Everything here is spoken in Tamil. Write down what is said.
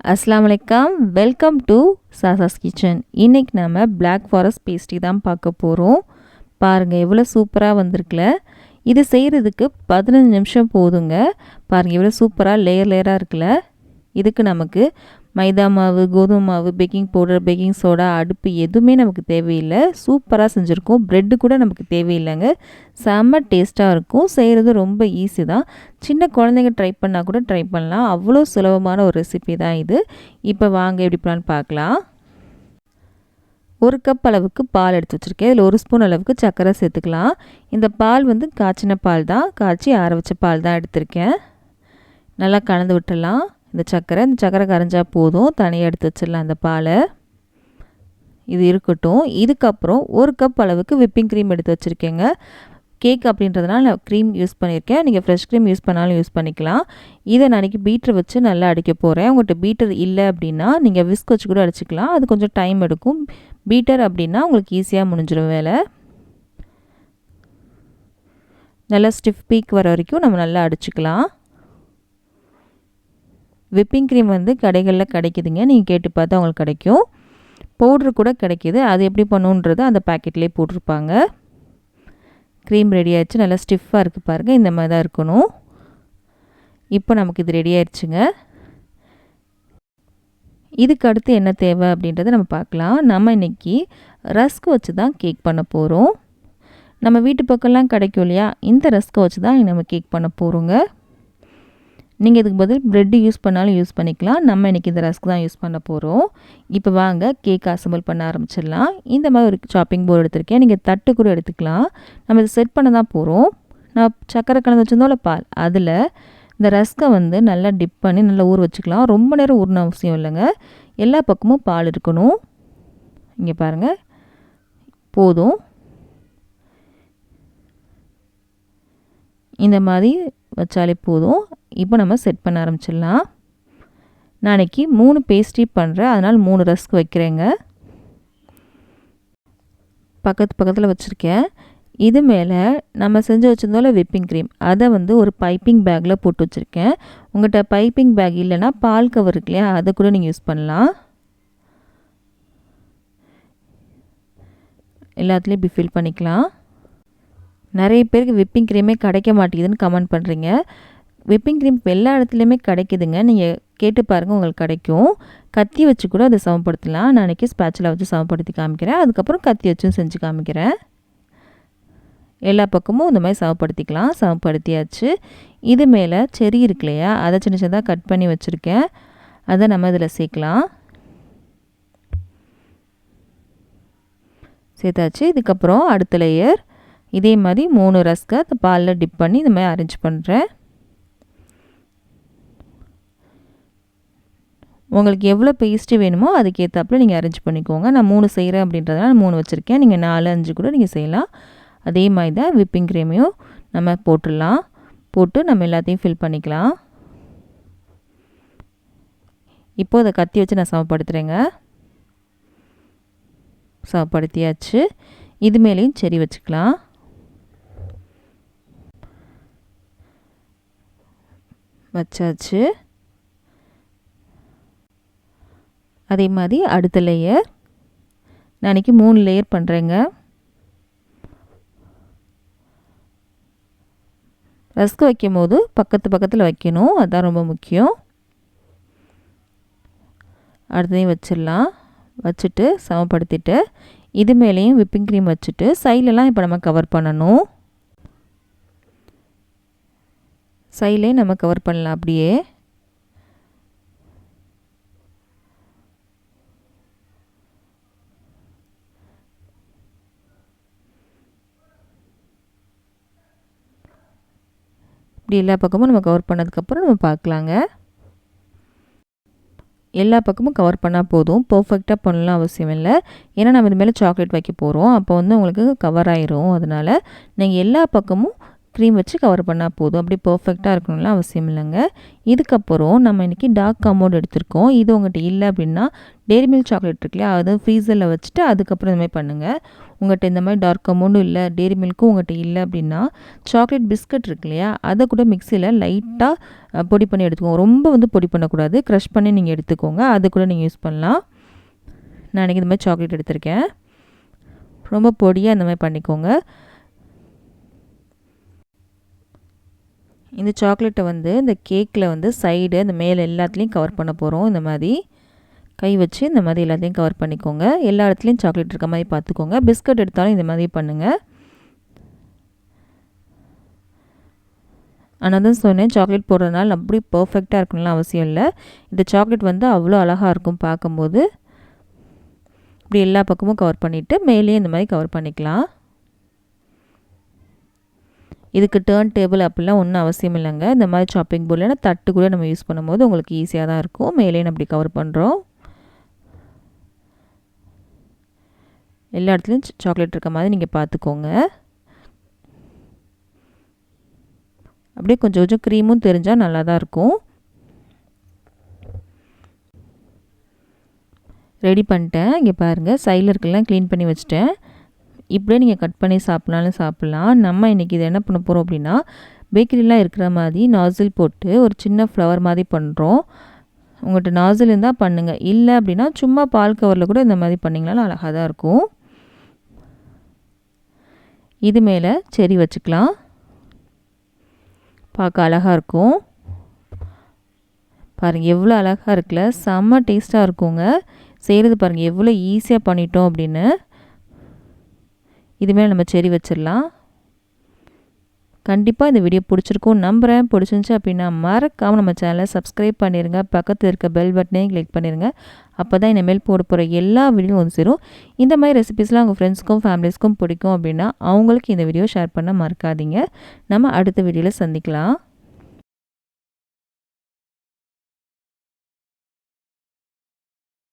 अस्सलाम वालेकुम வெல்கம் டு சாசாஸ் கிச்சன். இன்றைக்கி நம்ம பிளாக் ஃபாரஸ்ட் பேஸ்ட்ரி தான் பார்க்க போகிறோம். பாருங்கள் எவ்வளோ சூப்பராக வந்திருக்குல. இது செய்கிறதுக்கு 15 நிமிஷம் போதுங்க. பாருங்கள் எவ்வளோ சூப்பராக லேயராக இருக்குல்ல. இதுக்கு நமக்கு மைதா மாவு, கோதுமை மாவு, பேக்கிங் பவுடர், பேக்கிங் சோடா, அடுப்பு எதுவுமே நமக்கு தேவையில்லை. சூப்பராக செஞ்சுருக்கோம். ப்ரெட்டு கூட நமக்கு தேவையில்லைங்க. செம்ம டேஸ்ட்டாக இருக்கும். செய்கிறது ரொம்ப ஈஸி தான். சின்ன குழந்தைங்க ட்ரை பண்ணால் கூட ட்ரை பண்ணலாம். அவ்வளோ சுலபமான ஒரு ரெசிபி தான் இது. இப்போ வாங்க எப்படி பண்ணலான்னு பார்க்கலாம். 1 கப் அளவுக்கு பால் எடுத்து வச்சுருக்கேன். இதில் 1 ஸ்பூன் அளவுக்கு சர்க்கரை சேர்த்துக்கலாம். இந்த பால் காய்ச்சின பால் தான், காய்ச்சி ஆற வச்ச பால் தான் எடுத்திருக்கேன். நல்லா கலந்து விட்டுடலாம். இந்த சர்க்கரை கரைஞ்சா போதும். தனியாக எடுத்து வச்சிடலாம் அந்த பாலை. இது இருக்கட்டும். இதுக்கப்புறம் 1 கப் அளவுக்கு விப்பிங் க்ரீம் எடுத்து வச்சுருக்கேங்க. கேக் அப்படின்றதுனால நான் க்ரீம் யூஸ் பண்ணியிருக்கேன். நீங்கள் ஃப்ரெஷ் க்ரீம் யூஸ் பண்ணாலும் யூஸ் பண்ணிக்கலாம். இதை நாளைக்கு பீட்டர் வச்சு நல்லா அடிக்க போகிறேன். உங்கள்கிட்ட பீட்டர் இல்லை அப்படின்னா நீங்கள் விஸ்க் வச்சு கூட அடிச்சிக்கலாம். அது கொஞ்சம் டைம் எடுக்கும். பீட்டர் அப்படின்னா உங்களுக்கு ஈஸியாக முடிஞ்சிடும் வேலை. நல்லா ஸ்டிஃப் பீக் வர வரைக்கும் நம்ம நல்லா அடிச்சுக்கலாம். விப்பிங் க்ரீம் கடைகளில் கிடைக்குதுங்க. நீங்கள் கேட்டு பார்த்தா உங்களுக்கு கிடைக்கும். பவுட்ரு கூட கிடைக்கிது. அது எப்படி பண்ணுன்றது அந்த பேக்கெட்லேயே போட்டிருப்பாங்க. க்ரீம் ரெடி ஆகிடுச்சு. நல்லா ஸ்டிஃபாக இருக்குது பாருங்கள். இந்த மாதிரி தான் இருக்கணும். இப்போ நமக்கு இது ரெடி ஆயிடுச்சுங்க. இதுக்கு அடுத்து என்ன தேவை அப்படின்றத நம்ம பார்க்கலாம். நம்ம இன்றைக்கி ரஸ்க் வச்சு தான் கேக் பண்ண போகிறோம். நம்ம வீட்டு பக்கம்லாம் கிடைக்கும் இல்லையா, இந்த ரஸ்க்கை வச்சு தான் நம்ம கேக் பண்ண போகிறோங்க. நீங்கள் இதுக்கு பதில் ப்ரெட்டு யூஸ் பண்ணாலும் யூஸ் பண்ணிக்கலாம். நம்ம இன்றைக்கி இந்த ரஸ்க் தான் யூஸ் பண்ண போகிறோம். இப்போ வாங்க கேக் அசம்பிள் பண்ண ஆரம்பிச்சிடலாம். இந்த மாதிரி ஒரு சாப்பிங் போர்டு எடுத்திருக்கேன். நீங்கள் தட்டு கூட எடுத்துக்கலாம். நம்ம இதை செட் பண்ண தான் போகிறோம். நான் சக்கரை கலந்து வச்சுருந்தோம்ல பால், அதில் இந்த ரஸ்க்கை நல்லா டிப் பண்ணி நல்லா ஊற வச்சுக்கலாம். ரொம்ப நேரம் ஊறின அவசியம் இல்லைங்க. எல்லா பக்கமும் பால் இருக்கணும். இங்கே பாருங்கள், போதும். இந்த மாதிரி வச்சாலே போதும். இப்போ நம்ம செட் பண்ண ஆரம்பிச்சிடலாம். நாளைக்கு 3 பேஸ்ட்ரி பண்ணுறேன். அதனால் 3 ரஸ்க் வைக்கிறேங்க. பக்கத்தில் வச்சுருக்கேன். இது மேலே நம்ம செஞ்சு வச்சுருந்தோம்ல விப்பிங் க்ரீம், அதை ஒரு பைப்பிங் பேக்கில் போட்டு வச்சுருக்கேன். உங்கள்கிட்ட பைப்பிங் பேக் இல்லைன்னா பால் கவர் இருக்கு இல்லையா, அதை கூட நீங்கள் யூஸ் பண்ணலாம். எல்லாத்துலேயும் இப்படி ஃபில் பண்ணிக்கலாம். நிறைய பேருக்கு விப்பிங் க்ரீமே கிடைக்க மாட்டேங்குதுன்னு கமெண்ட் பண்ணுறீங்க. விப்பிங் க்ரீம் எல்லா இடத்துலையுமே கிடைக்குதுங்க. நீங்கள் கேட்டு பாருங்கள், உங்களுக்கு கிடைக்கும். கத்தி வச்சு கூட அதை சமப்படுத்தலாம். நான் அன்றைக்கி ஸ்பேட்சில் வச்சு சமப்படுத்தி காமிக்கிறேன். அதுக்கப்புறம் கத்தி வச்சும் செஞ்சு காமிக்கிறேன். எல்லா பக்கமும் இந்த மாதிரி சமப்படுத்திக்கலாம். சமப்படுத்தியாச்சு. இது மேலே செரி இருக்கு இல்லையா, அதை சின்ன சின்னதாக கட் பண்ணி வச்சுருக்கேன். அதை நம்ம இதில் சேர்க்கலாம். சேர்த்தாச்சு. இதுக்கப்புறம் அடுத்த லேயர் இதே மாதிரி 3 ரஸ்க்கை அந்த பாலில் டிப் பண்ணி இந்த மாதிரி அரேஞ்ச் பண்ணுறேன். உங்களுக்கு எவ்வளோ பேஸ்ட்ரி வேணுமோ அதுக்கேற்றாப்புல நீங்கள் அரேஞ்ச் பண்ணிக்கோங்க. நான் 3 செய்கிறேன் அப்படின்றதுனால 3 வச்சுருக்கேன். நீங்கள் 4, 5 கூட நீங்கள் செய்யலாம். அதே மாதிரி தான் விப்பிங் க்ரீமையும் நம்ம போட்டுடலாம். போட்டு நம்ம எல்லாத்தையும் ஃபில் பண்ணிக்கலாம். இப்போது அதை கத்தி வச்சு நான் சமப்படுத்துகிறேங்க. சமப்படுத்தியாச்சு. இது மேலேயும் செரி வச்சுக்கலாம். வச்சாச்சு. அதே மாதிரி அடுத்த லேயர் நான் இன்றைக்கி 3 லேயர் பண்ணுறேங்க. ரஸ்க் வைக்கும் போது பக்கத்தில் வைக்கணும். அதுதான் ரொம்ப முக்கியம். அடுத்ததையும் வச்சிடலாம். வச்சுட்டு சமப்படுத்திட்டு இது மேலேயும் விப்பிங் க்ரீம் வச்சுட்டு சைட்லலாம் இப்போ நம்ம கவர் பண்ணணும். சைட்லேயே நம்ம கவர் பண்ணலாம். அப்படியே இப்படி எல்லா பக்கமும் நம்ம கவர் பண்ணதுக்கப்புறம் நம்ம பார்க்கலாங்க. எல்லா பக்கமும் கவர் பண்ணால் போதும். பர்ஃபெக்டாக பண்ணலாம் அவசியம் இல்லை. ஏன்னா நம்ம இது மேலே சாக்லேட் வைக்க போகிறோம். அப்போ உங்களுக்கு கவர் ஆயிரும். அதனால் நீங்கள் எல்லா பக்கமும் க்ரீம் வச்சு கவர் பண்ணால் போதும். அப்படி பர்ஃபெக்டாக இருக்கணும்லாம் அவசியம் இல்லைங்க. இதுக்கப்புறம் நம்ம இன்றைக்கி டார்க் அமௌண்ட் எடுத்திருக்கோம். இது உங்கள்கிட்ட இல்லை அப்படின்னா டெய்ரி மில்க் சாக்லேட் இருக்கு இல்லையா, அதை ஃப்ரீசரில் வச்சுட்டு அதுக்கப்புறம் இந்த மாதிரி பண்ணுங்கள். உங்கள்கிட்ட இந்த மாதிரி டார்க் அமௌண்ட்டும் இல்லை, டெய்ரி மில்க்கும் உங்கள்கிட்ட இல்லை அப்படின்னா சாக்லேட் பிஸ்கட் இருக்கு இல்லையா, அதை கூட மிக்சியில் லைட்டாக பொடி பண்ணி எடுத்துக்கோங்க. ரொம்ப பொடி பண்ணக்கூடாது, க்ரஷ் பண்ணி நீங்கள் எடுத்துக்கோங்க. அது கூட நீங்கள் யூஸ் பண்ணலாம். நான் இன்றைக்கி இந்த மாதிரி சாக்லேட் எடுத்திருக்கேன். ரொம்ப பொடியாக இந்த மாதிரி பண்ணிக்கோங்க. இந்த சாக்லேட்டை இந்த கேக்கில் சைடு அந்த மேலே எல்லாத்துலேயும் கவர் பண்ண போகிறோம். இந்த மாதிரி கை வச்சு இந்த மாதிரி எல்லாத்தையும் கவர் பண்ணிக்கோங்க. எல்லா இடத்துலையும் சாக்லேட் இருக்க மாதிரி பார்த்துக்கோங்க. பிஸ்கட் எடுத்தாலும் இந்த மாதிரி பண்ணுங்கள். ஆனால் தான் சொன்னேன், சாக்லேட் போடுறதுனால அப்படி பர்ஃபெக்டாக இருக்கணும்லாம் அவசியம் இல்லை. இந்த சாக்லேட் அவ்வளோ அழகாக இருக்கும் பார்க்கும்போது. இப்படி எல்லா பக்கமும் கவர் பண்ணிவிட்டு மேலேயும் இந்த மாதிரி கவர் பண்ணிக்கலாம். இதுக்கு டர்ன் டேபிள் அப்படிலாம் ஒன்றும் அவசியம் இல்லைங்க. இந்த மாதிரி சாப்பிங் போர்டில் தட்டு கூட நம்ம யூஸ் பண்ணும்போது உங்களுக்கு ஈஸியாக தான் இருக்கும். மேலேயும் அப்படி கவர் பண்ணுறோம். எல்லா இடத்துலையும் சாக்லேட் இருக்க மாதிரி நீங்கள் பார்த்துக்கோங்க. அப்படியே கொஞ்சம் கொஞ்சம் க்ரீமும் தெரிஞ்சால் நல்லா தான் இருக்கும். ரெடி பண்ணிட்டேன். இங்கே பாருங்கள், சைடில் இருக்கலாம் க்ளீன் பண்ணி வச்சுட்டேன். இப்படியே நீங்கள் கட் பண்ணி சாப்பிட்னாலும் சாப்பிட்லாம். நம்ம இன்றைக்கி இதை என்ன பண்ண போகிறோம் அப்படின்னா, பேக்கரிலாம் இருக்கிற மாதிரி நாசில் போட்டு ஒரு சின்ன ஃப்ளவர் மாதிரி பண்ணுறோம். உங்கள்கிட்ட நாசில் இருந்தால் பண்ணுங்கள், இல்லை அப்படின்னா சும்மா பால் கவரில் கூட இந்த மாதிரி பண்ணிங்கனாலும் அழகாக தான் இருக்கும். இது மேலே செரி வச்சுக்கலாம். பார்க்க அழகாக இருக்கும். பாருங்கள் எவ்வளோ அழகாக இருக்குல்ல, செம்ம டேஸ்ட்டாக இருக்குங்க. செய்கிறது பாருங்கள் எவ்வளோ ஈஸியாக பண்ணிட்டோம் அப்படின்னு. இதுமாரி நம்ம செரி வச்சிடலாம். கண்டிப்பாக இந்த வீடியோ பிடிச்சிருக்கும் நம்புகிறேன். பிடிச்சிருந்துச்சி அப்படின்னா மறக்காமல் நம்ம சேனலை சப்ஸ்கிரைப் பண்ணிடுங்க. பக்கத்தில் இருக்க பெல் பட்டனையும் கிளிக் பண்ணிடுங்க. அப்போ தான் இனிமேல் போட போகிற எல்லா வீடியோவும் சேரும். இந்த மாதிரி ரெசிபீஸ்லாம் உங்கள் ஃப்ரெண்ட்ஸ்க்கும் ஃபேமிலிஸ்க்கும் பிடிக்கும் அப்படின்னா அவங்களுக்கு இந்த வீடியோ ஷேர் பண்ண மறக்காதீங்க. நம்ம அடுத்த வீடியோவில் சந்திக்கலாம்.